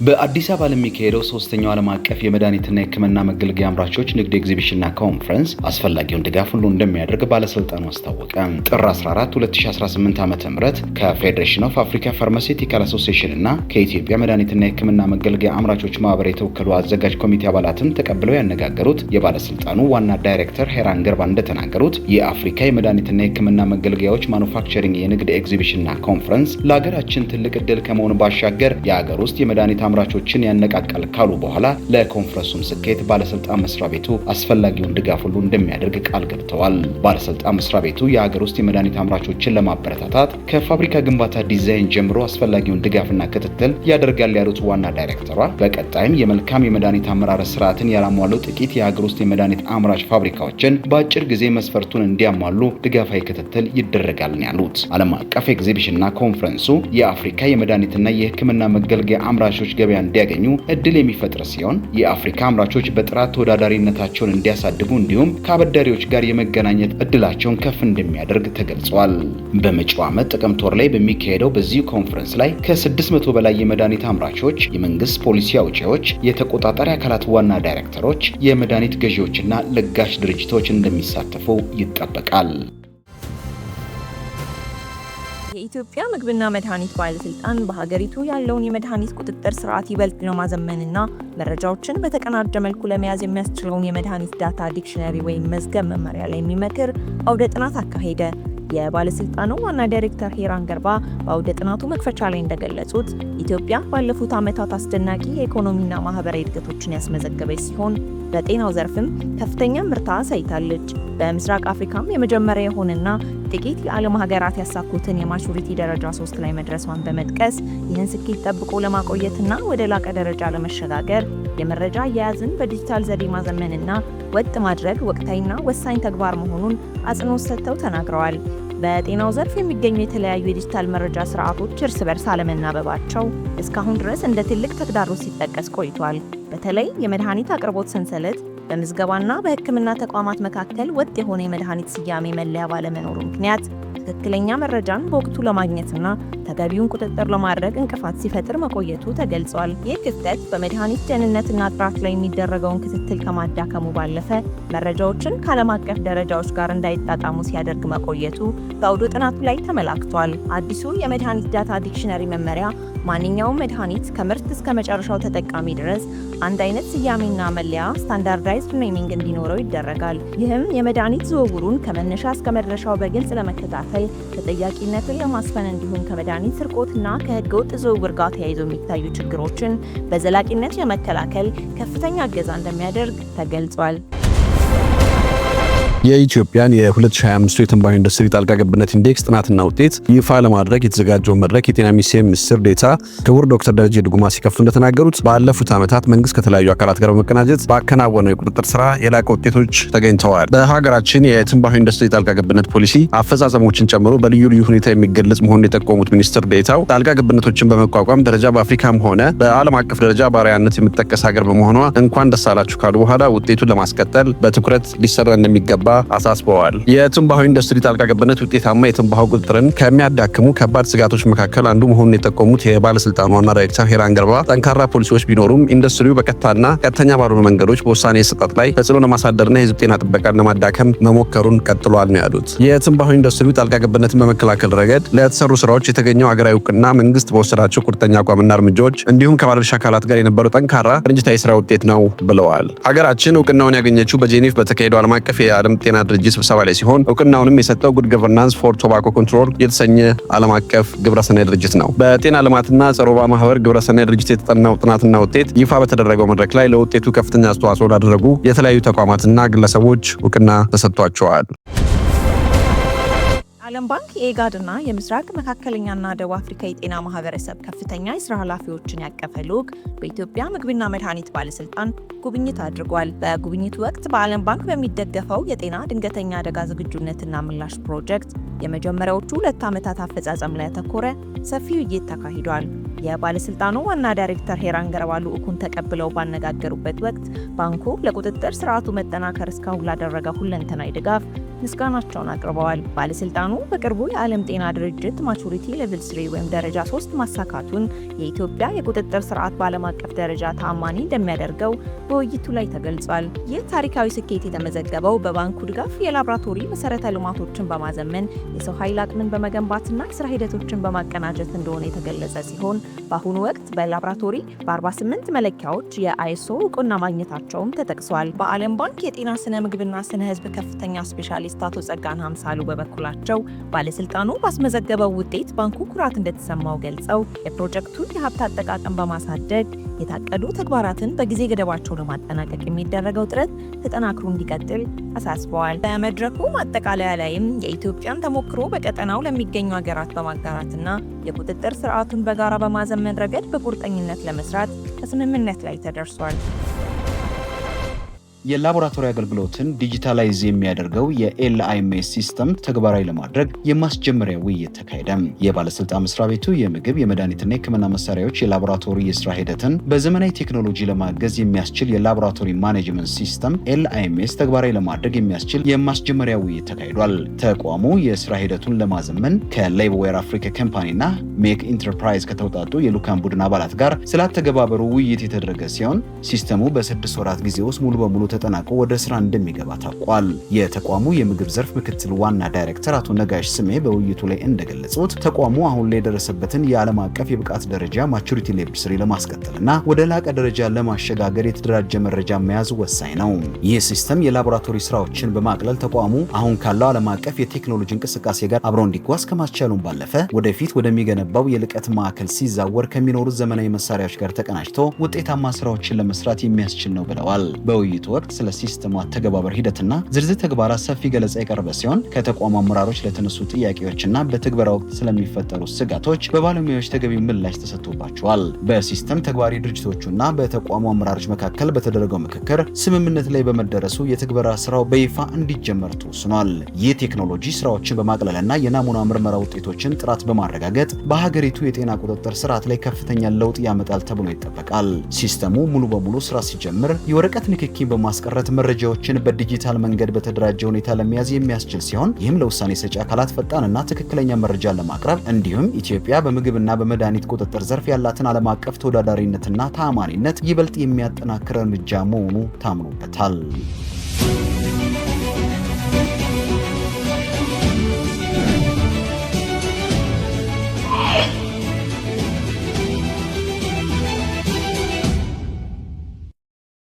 በአዲስ አበባ ለሚካሄደው ሶስተኛው ዓለም አቀፍ የመድኃኒትና የሕክምና መገልገያ አምራቾች ንግድ ኤግዚቢሽንና ኮንፈረንስ አስፈላጊውን ድጋፍ ሁሉ እንደሚያደርግ ባለስልጣኑ አስታወቀ። ጥር 14 2018 ዓ.ም ከፌዴሬሽን ኦፍ አፍሪካ ፋርማሲውቲካል አሶሲዬሽን እና ከኢትዮጵያ መድኃኒትና የሕክምና መገልገያ አምራቾች ማህበር የተወከሉ አዘጋጅ ኮሚቴ አባላትን ተቀብለው ያነጋገሩት የባለስልጣኑ ዋና ዳይሬክተር ሄራን ገርባ እንደተናገሩት የአፍሪካ የመድኃኒትና የሕክምና መገልገያዎች ማኑፋክቸሪንግ የንግድ ኤግዚቢሽንና ኮንፈረንስ ለሀገራችን ትልቅ ዕድል ከመሆኑ ባሻገር የሀገር ውስጥ የመድኃኒት አምራቾችን ያነቃቃል ካሉ በኋላ ለኮንፈረንሱም ስኬት ባለስልጣን መስሪያ ቤቱ አስፈላጊውን ድጋፍ ሁሉ እንደሚያደርግ ቃል ገብተዋል። ባለስልጣን መስሪያ ቤቱ የሀገር ውስጥ የመድኃኒት አምራቾችን ለማበረታታት ከፋብሪካ ግንባታ ዲዛይን ጀምሮ አስፈላጊውን ድጋፍና ክትትል ያደርጋል ያሉት ዋና ዳይሬክተሯ በቀጣይም የመልካም የመድኃኒት አመራረት ስርዓትን ያላሟሉ ጥቂት የሀገር ውስጥ የመድኃኒት አምራች ፋብሪካዎችን በአጭር ጊዜ መስፈርቱን እንዲያሟሉ ድጋፋዊ ክትትል ይደረጋል ያሉት ዓለም አቀፍ ኤግዚቢሽንና ኮንፈረንሱ የአፍሪካ የመድኃኒትና የሕክምና መገልገያ አምራቾች ገበያ እንዲያገኙ እድል የሚፈጥር ሲሆን የአፍሪካ አምራቾች በጥራት ተወዳዳሪነታቸውን እንዲያሳድጉ እንዲሁም ከአበዳሪዎች ጋር የመገናኘት እድላቸውን ከፍ እንደሚያደርግ ተገልጿል። በመጪው ዓመት ጥቅምት ወር ላይ በሚካሄደው በዚህ ኮንፈረንስ ላይ ከ600 በላይ የመድኃኒት አምራቾች፣ የመንግስት ፖሊሲ አውጪዎች፣ የተቆጣጣሪ አካላት ዋና ዳይሬክተሮች፣ የመድኃኒት ገዢዎችና ለጋሽ ድርጅቶች እንደሚሳተፉ ይጠበቃል። የኢትዮጵያ ምግብና መድኃኒት ባለስልጣን በሀገሪቱ ያለውን የመድኃኒት ቁጥጥር ስርዓት ይበልጥ ለማዘመንና መረጃዎችን በተቀናጀ መልኩ ለመያዝ የሚያስችለውን የመድኃኒት ዳታ ዲክሽነሪ ወይም መዝገብ መመሪያ ላይ የሚመክር አውደ ጥናት አካሄደ። የባለስልጣኑ ዋና ዳይሬክተር ሄራን ገርባ በአውደ ጥናቱ መክፈቻ ላይ እንደገለጹት ኢትዮጵያ ባለፉት ዓመታት አስደናቂ የኢኮኖሚና ማህበራዊ እድገቶችን ያስመዘገበች ሲሆን በጤናው ዘርፍም ከፍተኛ ምርታ አሳይታለች። በምስራቅ አፍሪካም የመጀመሪያ የሆነና ጥቂት የዓለም ሀገራት ያሳኩትን የማቹሪቲ ደረጃ 3 ላይ መድረሷን በመጥቀስ ይህን ስኬት ጠብቆ ለማቆየትና ወደ ላቀ ደረጃ ለመሸጋገር የመረጃ አያያዝን በዲጂታል ዘዴ ማዘመንና ወጥ ማድረግ ወቅታዊና ወሳኝ ተግባር መሆኑን አጽንኦት ሰጥተው ተናግረዋል። በጤናው ዘርፍ የሚገኙ የተለያዩ የዲጂታል መረጃ ስርዓቶች እርስ በርስ አለመናበባቸው እስካሁን ድረስ እንደ ትልቅ ተግዳሮት ሲጠቀስ ቆይቷል። በተለይ የመድኃኒት አቅርቦት ሰንሰለት በምዝገባና በሕክምና ተቋማት መካከል ወጥ የሆነ የመድኃኒት ስያሜ መለያ ባለመኖሩ ምክንያት ትክክለኛ መረጃን በወቅቱ ለማግኘትና ተገቢውን ቁጥጥር ለማድረግ እንቅፋት ሲፈጥር መቆየቱ ተገልጿል። ይህ ክፍተት በመድኃኒት ደህንነትና ጥራት ላይ የሚደረገውን ክትትል ከማዳከሙ ባለፈ መረጃዎችን ከዓለም አቀፍ ደረጃዎች ጋር እንዳይጣጣሙ ሲያደርግ መቆየቱ በአውደ ጥናቱ ላይ ተመላክቷል። አዲሱ የመድኃኒት ዳታ ዲክሽነሪ መመሪያ ማንኛውም መድኃኒት ከምርት እስከ መጨረሻው ተጠቃሚ ድረስ አንድ አይነት ስያሜና መለያ ስታንዳርዳይዝድ ኔሚንግ እንዲኖረው ይደረጋል። ይህም የመድኃኒት ዝውውሩን ከመነሻ እስከ መድረሻው በግልጽ ለመከታተል ተጠያቂነትን ለማስፈን እንዲሁም ከመድኃኒት ስርቆትና ከህገወጥ ዝውውር ጋር ተያይዞ የሚታዩ ችግሮችን በዘላቂነት ለመከላከል ከፍተኛ እገዛ እንደሚያደርግ ተገልጿል። የኢትዮጵያን የ2025 የትንባሆ ኢንዱስትሪ ጣልቃ ገብነት ኢንዴክስ ጥናትና ውጤት ይፋ ለማድረግ የተዘጋጀው መድረክ የጤና ሚኒስቴር ሚኒስትር ዴኤታ ክቡር ዶክተር ደረጀ ድጉማ ሲከፍቱ እንደተናገሩት ባለፉት ዓመታት መንግስት ከተለያዩ አካላት ጋር በመቀናጀት ባከናወነው የቁጥጥር ስራ የላቀ ውጤቶች ተገኝተዋል። በሀገራችን የትንባሆ ኢንዱስትሪ ጣልቃ ገብነት ፖሊሲ አፈጻጸሞችን ጨምሮ በልዩ ልዩ ሁኔታ የሚገለጽ መሆኑን የጠቆሙት ሚኒስትር ዴኤታው ጣልቃ ገብነቶችን በመቋቋም ደረጃ በአፍሪካም ሆነ በዓለም አቀፍ ደረጃ በአርአያነት የምትጠቀስ ሀገር በመሆኗ እንኳን ደስ አላችሁ ካሉ በኋላ ውጤቱን ለማስቀጠል በትኩረት ሊሰራ እንደሚገባ አሳስበዋል። የትንባሆ ኢንዱስትሪ ጣልቃ ገብነት ውጤታማ የትንባሆ ቁጥጥርን ከሚያዳክሙ ከባድ ስጋቶች መካከል አንዱ መሆኑን የጠቆሙት የባለስልጣኑ ዋና ዳይሬክተር ሄራን ገርባ ጠንካራ ፖሊሲዎች ቢኖሩም ኢንዱስትሪው በቀጥታና ቀጥተኛ ባልሆኑ መንገዶች በውሳኔ አሰጣጥ ላይ ተጽዕኖ ለማሳደርና የህዝብ ጤና ጥበቃን ለማዳከም መሞከሩን ቀጥሏል ነው ያሉት። የትንባሆ ኢንዱስትሪው ጣልቃ ገብነትን በመከላከል ረገድ ለተሰሩ ስራዎች የተገኘው ሀገራዊ እውቅና መንግስት በወሰዳቸው ቁርጠኛ አቋምና እርምጃዎች እንዲሁም ከባለድርሻ አካላት ጋር የነበረው ጠንካራ ቅንጅታዊ ስራ ውጤት ነው ብለዋል። ሀገራችን እውቅናውን ያገኘችው በጄኔቭ በተካሄደው ዓለም አቀፍ የዓለም ጤና ድርጅት ስብሰባ ላይ ሲሆን እውቅናውንም የሰጠው ጉድ ገቨርናንስ ፎር ቶባኮ ኮንትሮል የተሰኘ ዓለም አቀፍ ግብረሰናይ ድርጅት ነው። በጤና ልማትና ጸረ ወባ ማህበር ግብረሰናይ ድርጅት የተጠናው ጥናትና ውጤት ይፋ በተደረገው መድረክ ላይ ለውጤቱ ከፍተኛ አስተዋጽኦ ላደረጉ የተለያዩ ተቋማትና ግለሰቦች እውቅና ተሰጥቷቸዋል። ዓለም ባንክ የኢጋድና የምስራቅ መካከለኛና ደቡብ አፍሪካ የጤና ማህበረሰብ ከፍተኛ የስራ ኃላፊዎችን ያቀፈ ልዑክ በኢትዮጵያ ምግብና መድኃኒት ባለስልጣን ጉብኝት አድርጓል። በጉብኝቱ ወቅት በዓለም ባንክ በሚደገፈው የጤና ድንገተኛ አደጋ ዝግጁነትና ምላሽ ፕሮጀክት የመጀመሪያዎቹ 2 ዓመታት አፈጻጸም ላይ ያተኮረ ሰፊ ውይይት ተካሂዷል። የባለስልጣኑ ዋና ዳይሬክተር ሄራን ገርባ ልዑኩን ተቀብለው ባነጋገሩበት ወቅት ባንኩ ለቁጥጥር ስርዓቱ መጠናከር እስካሁን ላደረገ ሁለንተናዊ ድጋፍ ምስጋናቸውን አቅርበዋል። ባለስልጣኑ በቅርቡ የዓለም ጤና ድርጅት ማቹሪቲ ሌቭል 3 ወይም ደረጃ 3 ማሳካቱን የኢትዮጵያ የቁጥጥር ስርዓት በዓለም አቀፍ ደረጃ ተአማኒ እንደሚያደርገው በውይይቱ ላይ ተገልጿል። ይህ ታሪካዊ ስኬት የተመዘገበው በባንኩ ድጋፍ የላቦራቶሪ መሰረተ ልማቶችን በማዘመን የሰው ኃይል አቅምን በመገንባትና የስራ ሂደቶችን በማቀናጀት እንደሆነ የተገለጸ ሲሆን በአሁኑ ወቅት በላቦራቶሪ በ48 መለኪያዎች የአይኤስኦ እውቅና ማግኘታቸውም ተጠቅሷል። በዓለም ባንክ የጤና ስነ ምግብና ስነ ህዝብ ከፍተኛ ስፔሻሊስት አቶ ጸጋን ሀምሳሉ በበኩላቸው ባለስልጣኑ ባስመዘገበው ውጤት ባንኩ ኩራት እንደተሰማው ገልጸው የፕሮጀክቱን የሀብት አጠቃቀም በማሳደግ የታቀዱ ተግባራትን በጊዜ ገደባቸው ለማጠናቀቅ የሚደረገው ጥረት ተጠናክሮ እንዲቀጥል አሳስበዋል። በመድረኩ ማጠቃለያ ላይም የኢትዮጵያን ተሞክሮ በቀጠናው ለሚገኙ ሀገራት በማጋራትና የቁጥጥር ስርዓቱን በጋራ በማዘመን ረገድ በቁርጠኝነት ለመስራት ከስምምነት ላይ ተደርሷል። የላቦራቶሪ አገልግሎትን ዲጂታላይዝ የሚያደርገው የኤልአይኤምኤስ ሲስተም ተግባራዊ ለማድረግ የማስጀመሪያ ውይይት ተካሄደ። የባለስልጣን መስሪያ ቤቱ የምግብ የመድኃኒትና የሕክምና መሳሪያዎች የላቦራቶሪ የስራ ሂደትን በዘመናዊ ቴክኖሎጂ ለማገዝ የሚያስችል የላቦራቶሪ ማኔጅመንት ሲስተም ኤልአይኤምኤስ ተግባራዊ ለማድረግ የሚያስችል የማስጀመሪያ ውይይት ተካሂዷል። ተቋሙ የስራ ሂደቱን ለማዘመን ከሌብዌር አፍሪካ ካምፓኒና ሜክ ኢንተርፕራይዝ ከተውጣጡ የልዑካን ቡድን አባላት ጋር ስላተገባበሩ ውይይት የተደረገ ሲሆን ሲስተሙ በ6 ወራት ጊዜ ውስጥ ሙሉ በሙሉ ተጠናቆ ወደ ስራ እንደሚገባ ታውቋል። የተቋሙ የምግብ ዘርፍ ምክትል ዋና ዳይሬክተር አቶ ነጋሽ ስሜ በውይይቱ ላይ እንደገለጹት ተቋሙ አሁን ላይ የደረሰበትን የዓለም አቀፍ የብቃት ደረጃ ማቹሪቲ ሌቭል 3 ለማስቀጠልና ወደ ላቀ ደረጃ ለማሸጋገር የተደራጀ መረጃ መያዝ ወሳኝ ነው። ይህ ሲስተም የላቦራቶሪ ስራዎችን በማቅለል ተቋሙ አሁን ካለው ዓለም አቀፍ የቴክኖሎጂ እንቅስቃሴ ጋር አብሮ እንዲጓዝ ከማስቻሉም ባለፈ ወደፊት ወደሚገነባው የልቀት ማዕከል ሲዛወር ከሚኖሩት ዘመናዊ መሳሪያዎች ጋር ተቀናጅቶ ውጤታማ ስራዎችን ለመስራት የሚያስችል ነው ብለዋል። በውይይቱ ወቅት ስለ ሲስተሙ አተገባበር ሂደትና ዝርዝር ተግባራት ሰፊ ገለጻ የቀረበ ሲሆን ከተቋሙ አመራሮች ለተነሱ ጥያቄዎችና በትግበራ ወቅት ስለሚፈጠሩ ስጋቶች በባለሙያዎች ተገቢው ምላሽ ተሰጥቶባቸዋል። በሲስተም ተግባሪ ድርጅቶቹና በተቋሙ አመራሮች መካከል በተደረገው ምክክር ስምምነት ላይ በመደረሱ የትግበራ ስራው በይፋ እንዲጀመር ተወስኗል። ይህ ቴክኖሎጂ ስራዎችን በማቅለልና የናሙና ምርመራ ውጤቶችን ጥራት በማረጋገጥ በሀገሪቱ የጤና ቁጥጥር ስርዓት ላይ ከፍተኛ ለውጥ ያመጣል ተብሎ ይጠበቃል። ሲስተሙ ሙሉ በሙሉ ስራ ሲጀምር የወረቀት ንክኪን ማስቀረት መረጃዎችን በዲጂታል መንገድ በተደራጀ ሁኔታ ለመያዝ የሚያስችል ሲሆን ይህም ለውሳኔ ሰጪ አካላት ፈጣንና ትክክለኛ መረጃ ለማቅረብ እንዲሁም ኢትዮጵያ በምግብና በመድኃኒት ቁጥጥር ዘርፍ ያላትን ዓለም አቀፍ ተወዳዳሪነትና ተአማኒነት ይበልጥ የሚያጠናክር እርምጃ መሆኑ ታምኖበታል።